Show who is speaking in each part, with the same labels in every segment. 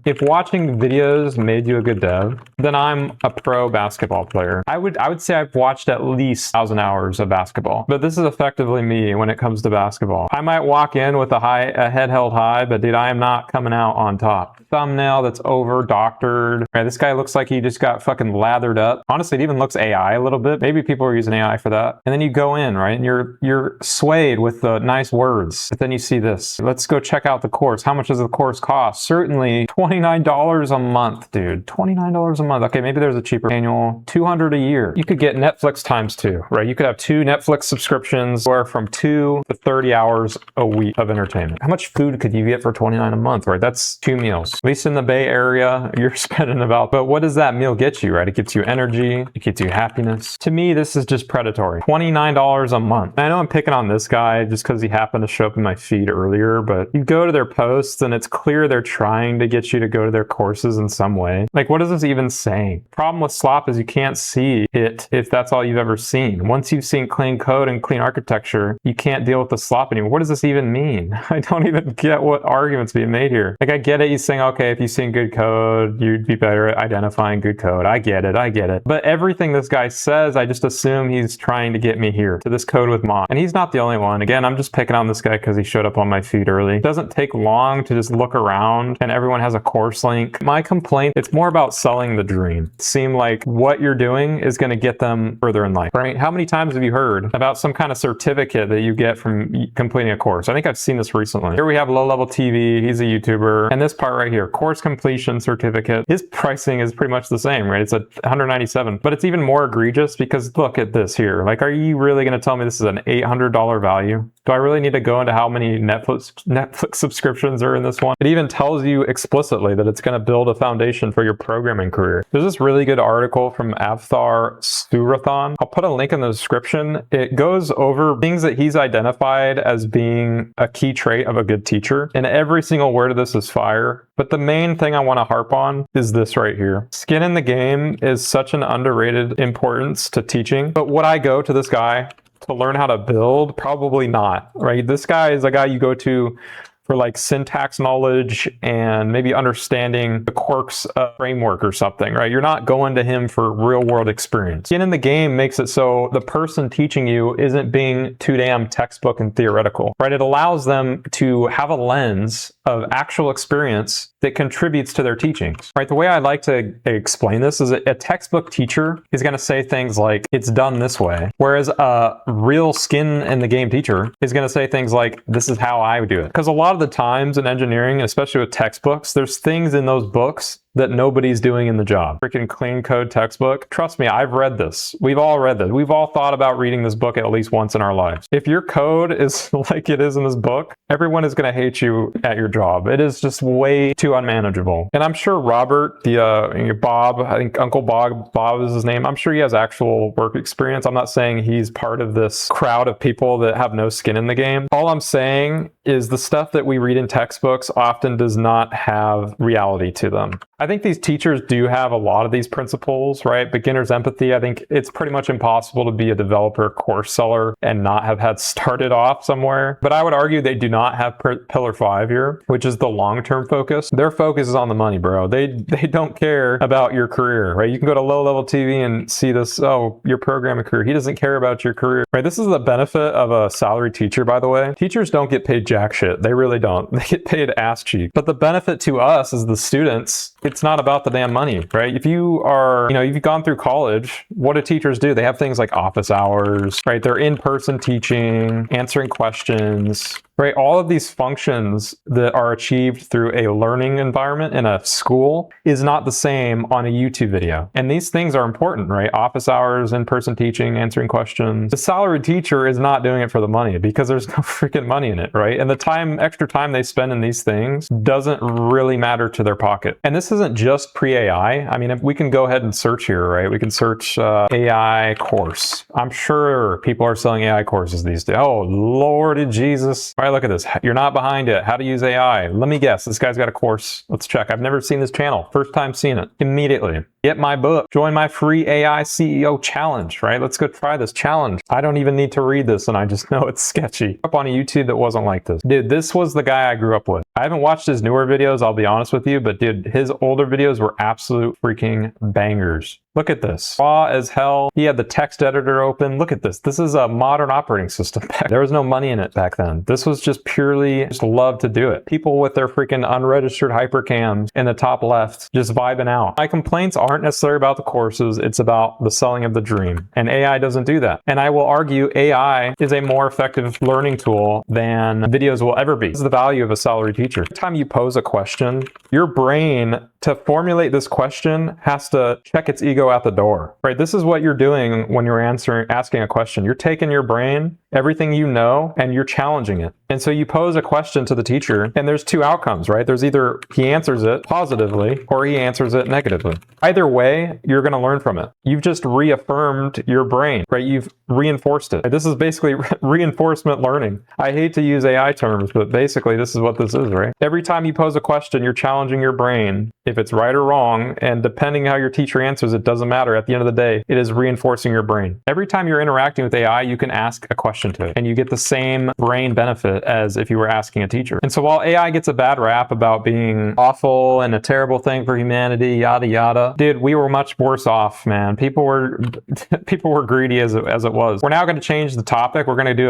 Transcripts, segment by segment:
Speaker 1: If watching videos made you a good dev, then I'm a pro basketball player. I would say I've watched at least 1,000 hours of basketball, but this is effectively me when it comes to basketball. I might walk in with a head held high, but dude, I am not coming out on top. Thumbnail that's over doctored. Right, this guy looks like he just got fucking lathered up. Honestly, it even looks AI a little bit. Maybe people are using AI for that. And then you go in, right, and you're swayed with the nice words. But then you see this. Let's go check out the course. How much does the course cost? Certainly $29 a month, dude. $29 a month. Okay, maybe there's a cheaper annual. $200 a year. You could get Netflix times 2, right? You could have 2 Netflix subscriptions or from 2 to 30 hours a week of entertainment. How much food could you get for $29 a month, right? That's 2 meals. At least in the Bay Area, you're spending about, but what does that meal get you, right? It gets you energy, it gets you happiness. To me, this is just predatory. $29 a month. I know I'm picking on this guy just because he happened to show up in my feed earlier, but you go to their posts and it's clear they're trying to get you to go to their courses in some way. Like, what is this even saying? Problem with slop is you can't see it if that's all you've ever seen. Once you've seen clean code and clean architecture, you can't deal with the slop anymore. What does this even mean? I don't even get what argument's being made here. Like, I get it. He's saying, okay, if you've seen good code, you'd be better at identifying good code. I get it. But everything this guy says, I just assume he's trying to get me here to this code with mod. And he's not the only one. Again, I'm just picking on this guy because he showed up on my feed early. It doesn't take long to just look around and everyone has a course link. My complaint, it's more about selling the dream. It seems like what you're doing is going to get them further in life, right? How many times have you heard about some kind of certificate that you get from completing a course? I think I've seen this recently. Here we have Low Level TV. He's a YouTuber. And this part right here, course completion certificate. His pricing is pretty much the same, right? It's at $197, but it's even more egregious because look at this here. Like, are you really going to tell me this is an $800 value? Do I really need to go into how many Netflix subscriptions are in this one? It even tells you explicitly that it's going to build a foundation for your programming career. There's this really good article from Avthar Surathan. I'll put a link in the description. It goes over things that he's identified as being a key trait of a good teacher. And every single word of this is fire. But the main thing I want to harp on is this right here. Skin in the game is such an underrated importance to teaching. But would I go to this guy to learn how to build? Probably not, right? This guy is a guy you go to for like syntax knowledge and maybe understanding the quirks of framework or something, right? You're not going to him for real world experience. Skin in the game makes it so the person teaching you isn't being too damn textbook and theoretical, right? It allows them to have a lens of actual experience that contributes to their teachings, right? The way I like to explain this is a textbook teacher is going to say things like, it's done this way. Whereas a real skin in the game teacher is going to say things like, this is how I would do it. Because a lot of the times in engineering, especially with textbooks, there's things in those books that nobody's doing in the job. Freaking clean code textbook. Trust me, I've read this. We've all read this. We've all thought about reading this book at least once in our lives. If your code is like it is in this book, everyone is going to hate you at your job. It is just way too unmanageable. And I'm sure Robert, Bob, I think Uncle Bob is his name. I'm sure he has actual work experience. I'm not saying he's part of this crowd of people that have no skin in the game. All I'm saying is the stuff that we read in textbooks often does not have reality to them. I think these teachers do have a lot of these principles, right? Beginner's empathy. I think it's pretty much impossible to be a developer course seller and not have had started off somewhere. But I would argue they do not have pillar 5 here, which is the long-term focus. Their focus is on the money, bro. They don't care about your career, right? You can go to Low Level TV and see this, oh, your programming career. He doesn't care about your career, right? This is the benefit of a salary teacher, by the way. Teachers don't get paid jack shit. They really don't. They get paid ass cheap. But the benefit to us as the students, it's not about the damn money, right? If you are, you've gone through college, what do teachers do? They have things like office hours, right? They're in-person teaching, answering questions, right? All of these functions that are achieved through a learning environment in a school is not the same on a YouTube video. And these things are important, right? Office hours, in-person teaching, answering questions. The salaried teacher is not doing it for the money because there's no freaking money in it, right? And the extra time they spend in these things doesn't really matter to their pocket. And this isn't just pre-AI. I mean, if we can go ahead and search here, right? We can search AI course. I'm sure people are selling AI courses these days. Oh, Lordy Jesus. All right, look at this. You're not behind it. How to use AI. Let me guess. This guy's got a course. Let's check. I've never seen this channel. First time seeing it. Immediately. Get my book. Join my free AI CEO challenge, right? Let's go try this challenge. I don't even need to read this and I just know it's sketchy. Up on a YouTube that wasn't like this. Dude, this was the guy I grew up with. I haven't watched his newer videos, I'll be honest with you, but dude, his older videos were absolute freaking bangers. Look at this. Raw as hell. He had the text editor open. Look at this. This is a modern operating system. There was no money in it back then. This was just purely just love to do it. People with their freaking unregistered hypercams in the top left just vibing out. My complaints aren't necessarily about the courses. It's about the selling of the dream. And AI doesn't do that. And I will argue AI is a more effective learning tool than videos will ever be. This is the value of a salaried teacher. Every time you pose a question, your brain to formulate this question has to check its ego out the door, right? This is what you're doing when you're asking a question. You're taking your brain, everything you know, and you're challenging it. And so you pose a question to the teacher, and there's two outcomes, right? There's either he answers it positively or he answers it negatively. Either way, you're going to learn from it. You've just reaffirmed your brain, right? You've reinforced it. This is basically reinforcement learning. I hate to use AI terms, but basically this is what this is, right? Every time you pose a question, you're challenging your brain if it's right or wrong, and depending how your teacher answers, it doesn't matter. At the end of the day, it is reinforcing your brain. Every time you're interacting with AI, you can ask a question to it, and you get the same brain benefit as if you were asking a teacher. And so while AI gets a bad rap about being awful and a terrible thing for humanity, yada yada, dude, we were much worse off, man. People were greedy as it was. We're now going to change the topic. We're going to do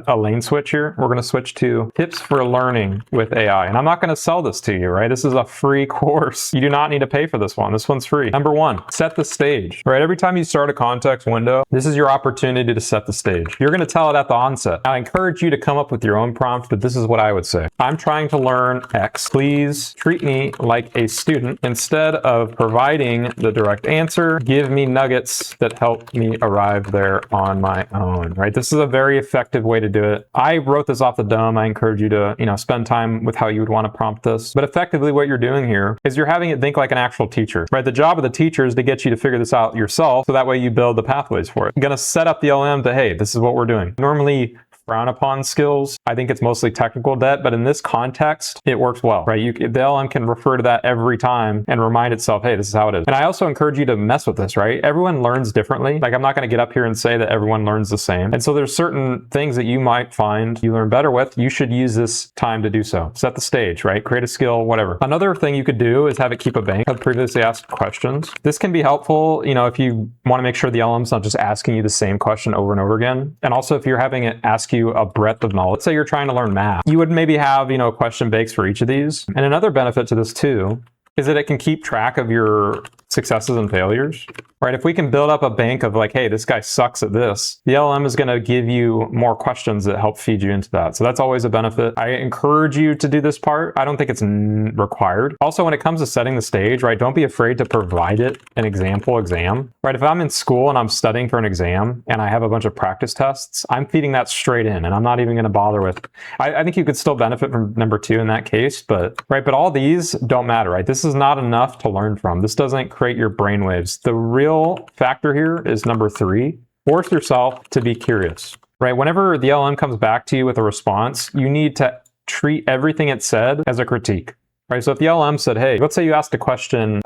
Speaker 1: a lane switch here. We're going to switch to tips for learning with AI. And I'm not going to sell this to you, right? This is a free course. You do not need to pay for this one. This one's free. Number one, set the stage, right? Every time you start a context window, this is your opportunity to set the stage. You're going to tell it at the onset. I encourage you to come up with your own prompt, but this is what I would say. I'm trying to learn X. Please treat me like a student. Instead of providing the direct answer, give me nuggets that help me arrive there on my own, right? This is a very effective way to do it. I wrote this off the dome. I encourage you to, spend time with how you would want to prompt this. But effectively what you're doing here is you're having it think like an actual teacher, right? The job of the teacher is to get you to figure this out yourself, so that way you build the pathways for it. I'm going to set up the LM to, hey, this is what we're doing. Normally, frown upon skills. I think it's mostly technical debt, but in this context, it works well, right? The LM can refer to that every time and remind itself, hey, this is how it is. And I also encourage you to mess with this, right? Everyone learns differently. Like, I'm not going to get up here and say that everyone learns the same. And so there's certain things that you might find you learn better with. You should use this time to do so. Set the stage, right? Create a skill, whatever. Another thing you could do is have it keep a bank of previously asked questions. This can be helpful, if you want to make sure the LM's not just asking you the same question over and over again. And also if you're having it ask you a breadth of knowledge. Let's say you're trying to learn math. You would maybe have, question banks for each of these. And another benefit to this too is that it can keep track of your successes and failures, right? If we can build up a bank of like, hey, this guy sucks at this, the LM is going to give you more questions that help feed you into that. So that's always a benefit. I encourage you to do this part. I don't think it's required. Also, when it comes to setting the stage, right, don't be afraid to provide it an example exam, right? If I'm in school and I'm studying for an exam and I have a bunch of practice tests, I'm feeding that straight in and I'm not even going to bother with, I think you could still benefit from number two in that case, but all these don't matter, right? This is not enough to learn from. This doesn't create your brainwaves. The real factor here is number three, force yourself to be curious, right? Whenever the LM comes back to you with a response, you need to treat everything it said as a critique, right? So if the LM said, hey, let's say you asked a question,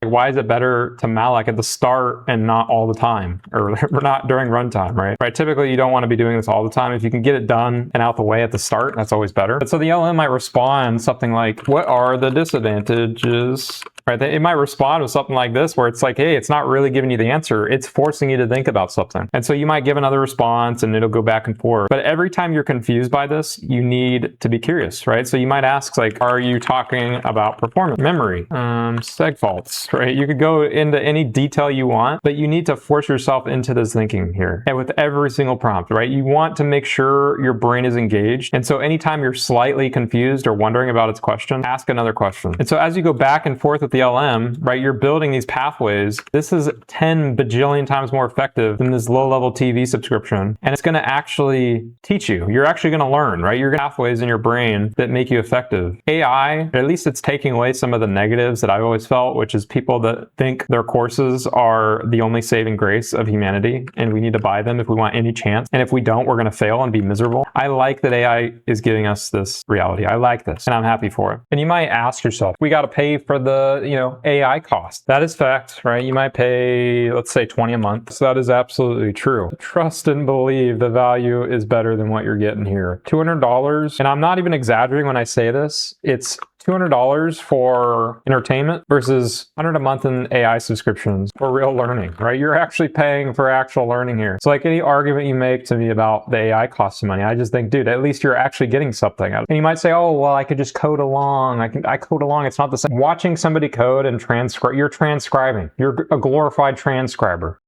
Speaker 1: why is it better to malloc at the start and not all the time, or not during runtime, right? Typically, you don't want to be doing this all the time. If you can get it done and out the way at the start, that's always better. But so the LM might respond something like, what are the disadvantages? Right? It might respond with something like this, where it's like, hey, it's not really giving you the answer. It's forcing you to think about something. And so you might give another response and it'll go back and forth. But every time you're confused by this, you need to be curious, right? So you might ask, like, are you talking about performance, memory, seg faults, right? You could go into any detail you want, but you need to force yourself into this thinking here. And with every single prompt, right? You want to make sure your brain is engaged. And so anytime you're slightly confused or wondering about its question, ask another question. And so as you go back and forth with the LM, right, you're building these pathways. This is 10 bajillion times more effective than this low-level TV subscription. And it's going to actually teach you. You're actually going to learn, right? You're going to have pathways in your brain that make you effective. AI, at least it's taking away some of the negatives that I've always felt, which is people that think their courses are the only saving grace of humanity and we need to buy them if we want any chance. And if we don't, we're going to fail and be miserable. I like that AI is giving us this reality. I like this and I'm happy for it. And you might ask yourself, we got to pay for the, AI cost. That is fact, right? You might pay, let's say 20 a month. So that is absolutely true. Trust and believe the value is better than what you're getting here. $200, and I'm not even exaggerating when I say this, it's $200 for entertainment versus $100 a month in AI subscriptions for real learning, right? You're actually paying for actual learning here. So like any argument you make to me about the AI costs money, I just think, dude, at least you're actually getting something out of it. And you might say, oh, well, I could just code along. I code along. It's not the same. Watching somebody code and transcribe, you're transcribing. You're a glorified transcriber.